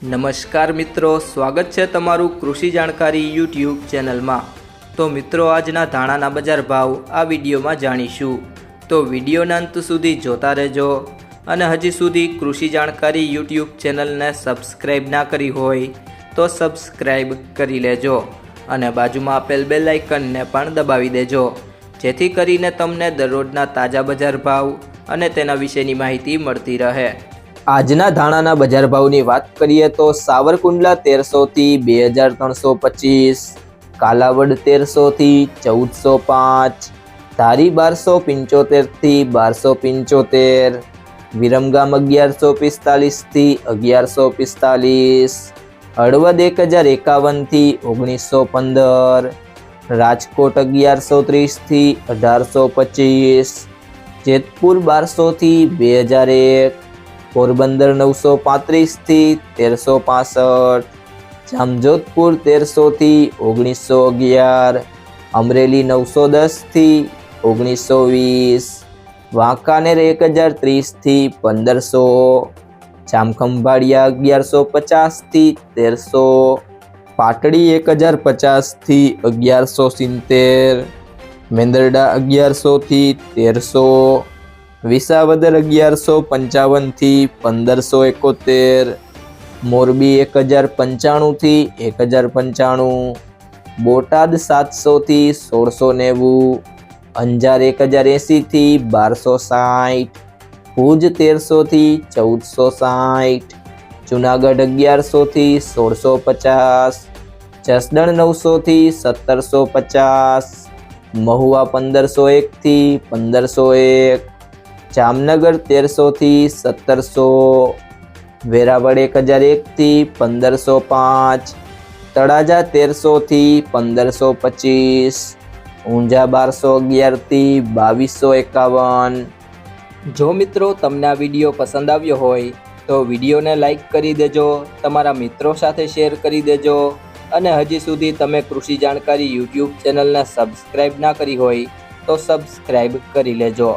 નમસ્કાર મિત્રો, સ્વાગત છે તમારું કૃષિ જાણકારી યુટ્યુબ ચેનલમાં। તો મિત્રો, આજના ધાણાના બજાર ભાવ આ વિડીયોમાં જાણીશું, તો વિડીયોના અંત સુધી જોતા રહેજો। અને હજી સુધી કૃષિ જાણકારી યુટ્યુબ ચેનલને સબસ્ક્રાઈબ ના કરી હોય તો સબસ્ક્રાઈબ કરી લેજો અને બાજુમાં આપેલ બેલ આઇકનને પણ દબાવી દેજો, જેથી કરીને તમને દરરોજના તાજા બજાર ભાવ અને તેના વિશેની માહિતી મળતી રહે। આજના ધાણાના બજાર ભાવની વાત કરીએ તો સાવરકુંડલા 1300 થી 2325, કાલાવડ 1300 થી 1405, ધારી 1275 થી 1275, વિરમગામ 1145 થી 1145, હળવદ 1051 થી 1915, રાજકોટ 1130 થી 1825, જેતપુર 1200 થી 2001, પોરબંદર 935 થી 1365, જામજોધપુર 1300 થી 1911, અમરેલી 910 થી 1920, વાંકાનેર 1030 થી 1500, જામખંભાળિયા 1150 થી 1300, પાટડી 1050 થી 1170, મેંદરડા 1100 થી 1300, વિસાવદર 1155 થી 1571, મોરબી 1095 થી 1095, બોટાદ 700 થી 1690, અંજાર 1080 થી 1260, ભુજ 1300 થી 1460, જુનાગઢ 1100 થી 1650, જસદણ 900 થી 1750, મહુવા 1501 થી 1501, જામનગર 1300 થી 1700, વેરાવળ 1001 થી 1505, તળાજા 1300 થી 1525, ઊંઝા 1211 થી 2251। જો મિત્રો તમને આ વિડીયો પસંદ આવ્યો હોય તો વિડીયોને લાઈક કરી દેજો, તમારા મિત્રો સાથે શેર કરી દેજો અને હજી સુધી તમે કૃષિ જાણકારી યુટ્યુબ ચેનલને સબસ્ક્રાઈબ ના કરી હોય તો સબસ્ક્રાઈબ કરી લેજો।